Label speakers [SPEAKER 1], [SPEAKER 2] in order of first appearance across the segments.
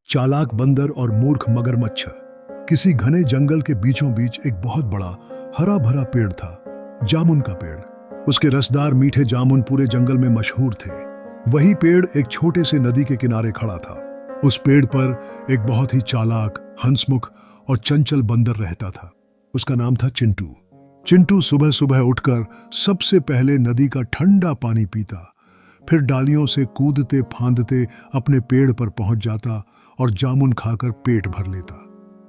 [SPEAKER 1] चालाक बंदर और मूर्ख मगरमच्छ। किसी घने जंगल के बीचों बीच एक बहुत बड़ा हरा भरा पेड़ था, जामुन का पेड़। उसके रसदार मीठे जामुन पूरे जंगल में मशहूर थे। वही पेड़ एक छोटे से नदी के किनारे खड़ा था। उस पेड़ पर एक बहुत ही चालाक, हंसमुख और चंचल बंदर रहता था। उसका नाम था चिंटू। चिंटू सुबह सुबह उठकर सबसे पहले नदी का ठंडा पानी पीता, फिर डालियों से कूदते फांदते अपने पेड़ पर पहुंच जाता और जामुन खाकर पेट भर लेता।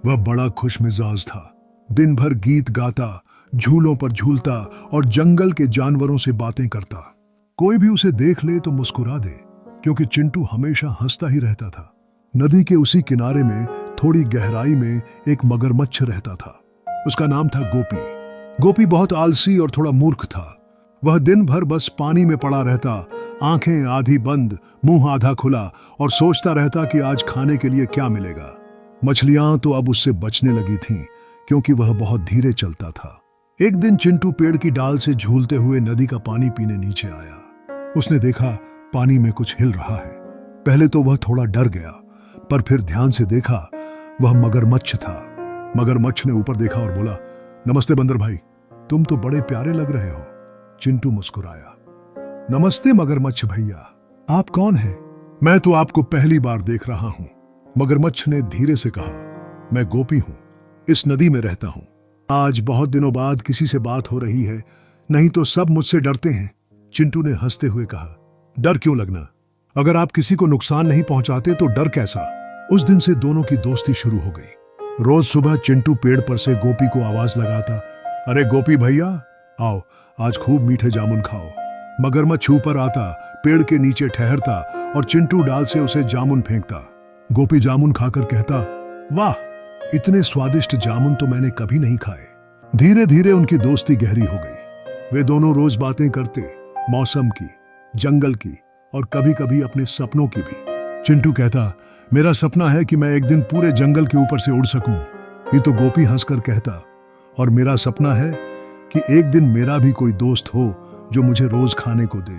[SPEAKER 1] वह बड़ा खुश मिजाज था। दिन भर गीत गाता, झूलों पर झूलता और जंगल के जानवरों से बातें करता। कोई भी उसे देख ले तो मुस्कुरा दे, क्योंकि चिंटू हमेशा हंसता ही रहता था। नदी के उसी किनारे में थोड़ी गहराई में एक मगरमच्छ रहता था। उसका नाम था गोपी। गोपी बहुत आलसी और थोड़ा मूर्ख था। वह दिन भर बस पानी में पड़ा रहता, आंखें आधी बंद, मुंह आधा खुला, और सोचता रहता कि आज खाने के लिए क्या मिलेगा। मछलियां तो अब उससे बचने लगी थीं, क्योंकि वह बहुत धीरे चलता था। एक दिन चिंटू पेड़ की डाल से झूलते हुए नदी का पानी पीने नीचे आया। उसने देखा पानी में कुछ हिल रहा है। पहले तो वह थोड़ा डर गया, पर फिर ध्यान से देखा, वह मगरमच्छ था। मगरमच्छ ने ऊपर देखा और बोला, नमस्ते बंदर भाई, तुम तो बड़े प्यारे लग रहे हो। चिंटू मुस्कुराया। नमस्ते मगरमच्छ भैया, आप कौन हैं? मैं तो आपको पहली बार देख रहा हूं। मगरमच्छ ने धीरे से कहा, मैं गोपी हूं, इस नदी में रहता हूं। आज बहुत दिनों बाद किसी से बात हो रही है, नहीं तो सब मुझसे डरते हैं। चिंटू ने हंसते हुए कहा, डर क्यों लगना? अगर आप किसी को नुकसान नहीं पहुंचाते तो डर कैसा? उस दिन से दोनों की दोस्ती शुरू हो गई। रोज सुबह चिंटू पेड़ पर से गोपी को आवाज लगाता, अरे गोपी भैया आओ, आज खूब मीठे जामुन खाओ। मगरमच्छ ऊपर आता, पेड़ के नीचे ठहरता और चिंटू डाल से उसे जामुन फेंकता। गोपी जामुन खाकर कहता, वाह, इतने स्वादिष्ट जामुन तो मैंने कभी नहीं खाए। धीरे धीरे उनकी दोस्ती गहरी हो गई। वे दोनों रोज बातें करते, मौसम की, जंगल की और कभी कभी अपने सपनों की भी। चिंटू कहता, मेरा सपना है कि मैं एक दिन पूरे जंगल के ऊपर से उड़ सकूं। ये तो गोपी हंसकर कहता, और मेरा सपना है कि एक दिन मेरा भी कोई दोस्त हो जो मुझे रोज खाने को दे।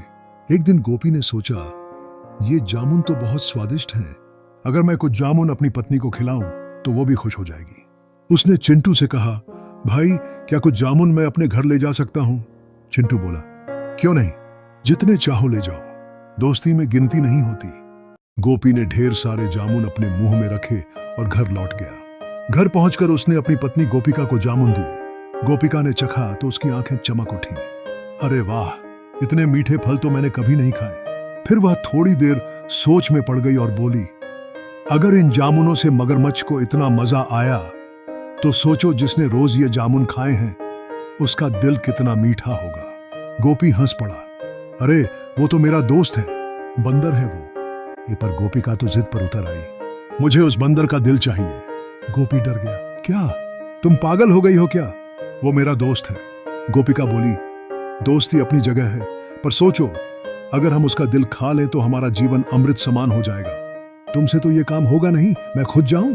[SPEAKER 1] एक दिन गोपी ने सोचा, ये जामुन तो बहुत स्वादिष्ट हैं। अगर मैं कुछ जामुन अपनी पत्नी को खिलाऊं तो वो भी खुश हो जाएगी। उसने चिंटू से कहा, भाई क्या कुछ जामुन मैं अपने घर ले जा सकता हूं? चिंटू बोला, क्यों नहीं, जितने चाहो ले जाओ, दोस्ती में गिनती नहीं होती। गोपी ने ढेर सारे जामुन अपने मुंह में रखे और घर लौट गया। घर पहुंचकर उसने अपनी पत्नी गोपिका को जामुन दिए। गोपिका ने चखा तो उसकी आंखें चमक उठी। अरे वाह, इतने मीठे फल तो मैंने कभी नहीं खाए। फिर वह थोड़ी देर सोच में पड़ गई और बोली, अगर इन जामुनों से मगरमच्छ को इतना मजा आया तो सोचो जिसने रोज ये जामुन खाए हैं उसका दिल कितना मीठा होगा। गोपी हंस पड़ा, अरे वो तो मेरा दोस्त है, बंदर है वो। ये पर गोपिका तो जिद पर उतर आई, मुझे उस बंदर का दिल चाहिए। गोपी डर गया, क्या तुम पागल हो गई हो क्या? वो मेरा दोस्त है। गोपिका बोली, दोस्ती अपनी जगह है, पर सोचो अगर हम उसका दिल खा लें तो हमारा जीवन अमृत समान हो जाएगा। तुमसे तो ये काम होगा नहीं, मैं खुद जाऊं?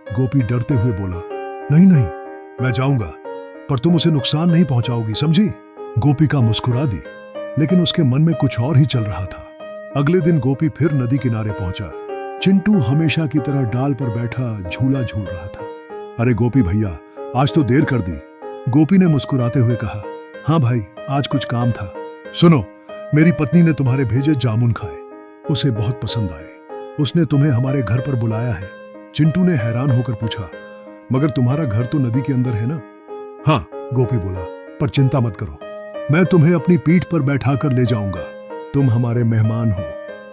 [SPEAKER 1] गोपी डरते हुए बोला, नहीं नहीं, मैं जाऊंगा, पर तुम उसे नुकसान नहीं पहुंचाओगी, समझी? गोपिका मुस्कुरा दी, लेकिन उसके मन में कुछ और ही चल रहा था। अगले दिन गोपी फिर नदी किनारे पहुंचा। चिंटू हमेशा की तरह डाल पर बैठा झूला झूल रहा था। अरे गोपी भैया, आज तो देर कर दी। गोपी ने मुस्कुराते हुए कहा, हाँ भाई, आज कुछ काम था। सुनो, मेरी पत्नी ने तुम्हारे भेजे जामुन खाए, उसे बहुत पसंद आए। उसने तुम्हें हमारे घर पर बुलाया है। चिंटू ने हैरान होकर पूछा, मगर तुम्हारा घर तो नदी के अंदर है ना? हाँ, गोपी बोला, पर चिंता मत करो, मैं तुम्हें अपनी पीठ पर बैठाकर ले जाऊंगा। तुम हमारे मेहमान हो,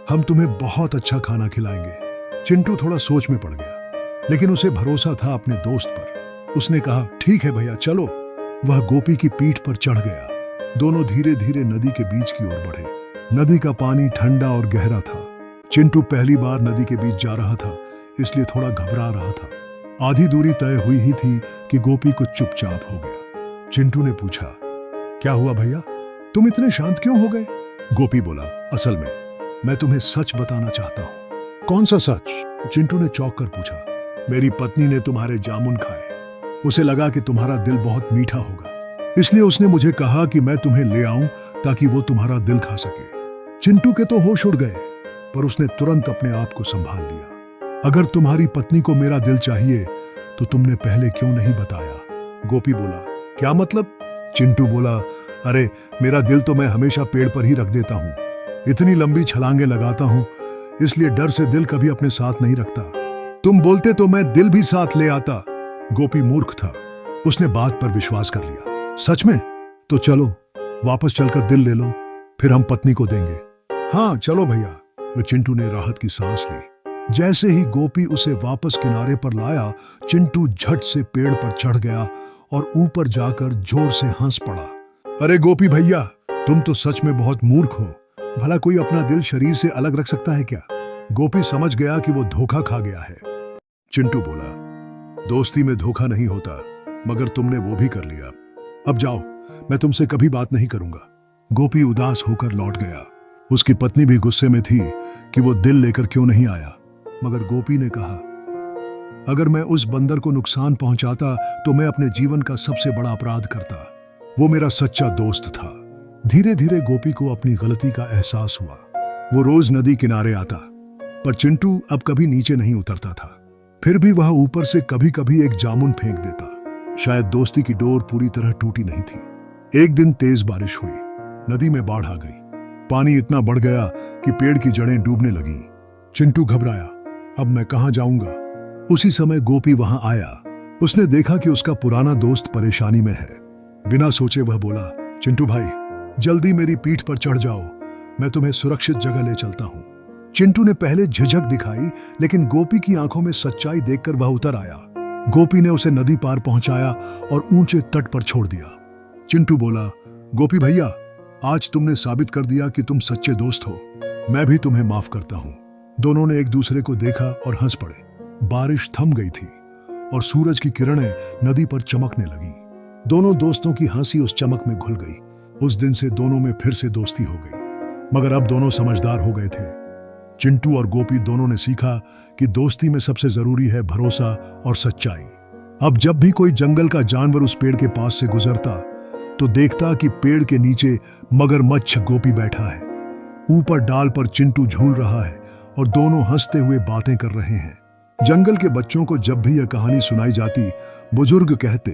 [SPEAKER 1] हम तुम्हें बहुत अच्छा खाना खिलाएंगे। चिंटू थोड़ा सोच में पड़ गया, लेकिन उसे भरोसा था अपने दोस्त पर। उसने कहा, ठीक है भैया, चलो। वह गोपी की पीठ पर चढ़ गया। दोनों धीरे धीरे नदी के बीच की ओर बढ़े। नदी का पानी ठंडा और गहरा था। चिंटू पहली बार नदी के बीच जा रहा था, इसलिए थोड़ा घबरा रहा था। आधी दूरी तय हुई ही थी कि गोपी कुछ चुपचाप हो गया। चिंटू ने पूछा, क्या हुआ भैया, तुम इतने शांत क्यों हो गए? गोपी बोला, असल में मैं तुम्हें सच बताना चाहता हूं। कौन सा सच? चिंटू ने चौंक कर पूछा। मेरी पत्नी ने तुम्हारे जामुन खाए, उसे लगा कि तुम्हारा दिल बहुत मीठा होगा, इसलिए उसने मुझे कहा कि मैं तुम्हें ले आऊं ताकि वो तुम्हारा दिल खा सके। चिंटू के तो होश उड़ गए, पर उसने तुरंत अपने आप को संभाल लिया। अगर तुम्हारी पत्नी को मेरा दिल चाहिए तो तुमने पहले क्यों नहीं बताया? गोपी बोला, क्या मतलब? चिंटू बोला, अरे मेरा दिल तो मैं हमेशा पेड़ पर ही रख देता हूं। इतनी लंबी छलांगे लगाता हूं, इसलिए डर से दिल कभी अपने साथ नहीं रखता। तुम बोलते तो मैं दिल भी साथ ले आता। गोपी मूर्ख था, उसने बात पर विश्वास कर लिया। सच में? तो चलो वापस चलकर दिल ले लो, फिर हम पत्नी को देंगे। हाँ चलो भैया। वह चिंटू ने राहत की सांस ली। जैसे ही गोपी उसे वापस किनारे पर लाया, चिंटू झट से पेड़ पर चढ़ गया और ऊपर जाकर जोर से हंस पड़ा। अरे गोपी भैया, तुम तो सच में बहुत मूर्ख हो। भला कोई अपना दिल शरीर से अलग रख सकता है क्या? गोपी समझ गया कि वो धोखा खा गया है। चिंटू बोला, दोस्ती में धोखा नहीं होता, मगर तुमने वो भी कर लिया। अब जाओ, मैं तुमसे कभी बात नहीं करूंगा। गोपी उदास होकर लौट गया। उसकी पत्नी भी गुस्से में थी कि वो दिल लेकर क्यों नहीं आया। मगर गोपी ने कहा, अगर मैं उस बंदर को नुकसान पहुंचाता तो मैं अपने जीवन का सबसे बड़ा अपराध करता। वो मेरा सच्चा दोस्त था। धीरे धीरे गोपी को अपनी गलती का एहसास हुआ। वो रोज नदी किनारे आता, पर चिंटू अब कभी नीचे नहीं उतरता था। फिर भी वह ऊपर से कभी कभी एक जामुन फेंक देता। शायद दोस्ती की डोर पूरी तरह टूटी नहीं थी। एक दिन तेज बारिश हुई, नदी में बाढ़ आ गई। पानी इतना बढ़ गया कि पेड़ की जड़ें डूबने लगी। चिंटू घबराया, अब मैं कहां जाऊंगा? उसी समय गोपी वहां आया। उसने देखा कि उसका पुराना दोस्त परेशानी में है। बिना सोचे वह बोला, चिंटू भाई, जल्दी मेरी पीठ पर चढ़ जाओ, मैं तुम्हें सुरक्षित जगह ले चलता हूं। चिंटू ने पहले झिझक दिखाई, लेकिन गोपी की आंखों में सच्चाई देखकर वह उतर आया। गोपी ने उसे नदी पार पहुंचाया और ऊंचे तट पर छोड़ दिया। चिंटू बोला, गोपी भैया, आज तुमने साबित कर दिया कि तुम सच्चे दोस्त हो। मैं भी तुम्हें माफ करता हूं। दोनों ने एक दूसरे को देखा और हंस पड़े। बारिश थम गई थी और सूरज की किरणें नदी पर चमकने लगी। दोनों दोस्तों की हंसी उस चमक में घुल गई। उस दिन से दोनों में फिर से दोस्ती हो गई, मगर अब दोनों समझदार हो गए थे। चिंटू और गोपी दोनों ने सीखा कि दोस्ती में सबसे जरूरी है भरोसा और सच्चाई। अब जब भी कोई जंगल का जानवर उस पेड़ के पास से गुजरता तो देखता कि पेड़ के नीचे मगरमच्छ गोपी बैठा है। ऊपर डाल पर चिंटू झूल रहा है और दोनों हंसते हुए बातें कर रहे हैं। जंगल के बच्चों को जब भी यह कहानी सुनाई जाती, बुजुर्ग कहते,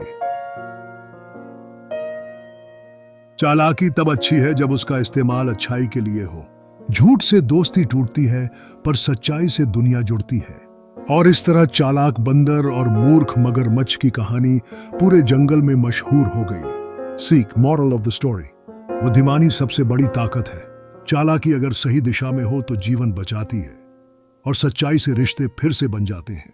[SPEAKER 1] चालाकी तब अच्छी है जब उसका इस्तेमाल अच्छाई के लिए हो। झूठ से दोस्ती टूटती है, पर सच्चाई से दुनिया जुड़ती है। और इस तरह चालाक बंदर और मूर्ख मगरमच्छ की कहानी पूरे जंगल में मशहूर हो गई। सीख, मॉरल ऑफ द स्टोरी, बुद्धिमानी सबसे बड़ी ताकत है। चालाकी अगर सही दिशा में हो तो जीवन बचाती है और सच्चाई से रिश्ते फिर से बन जाते हैं।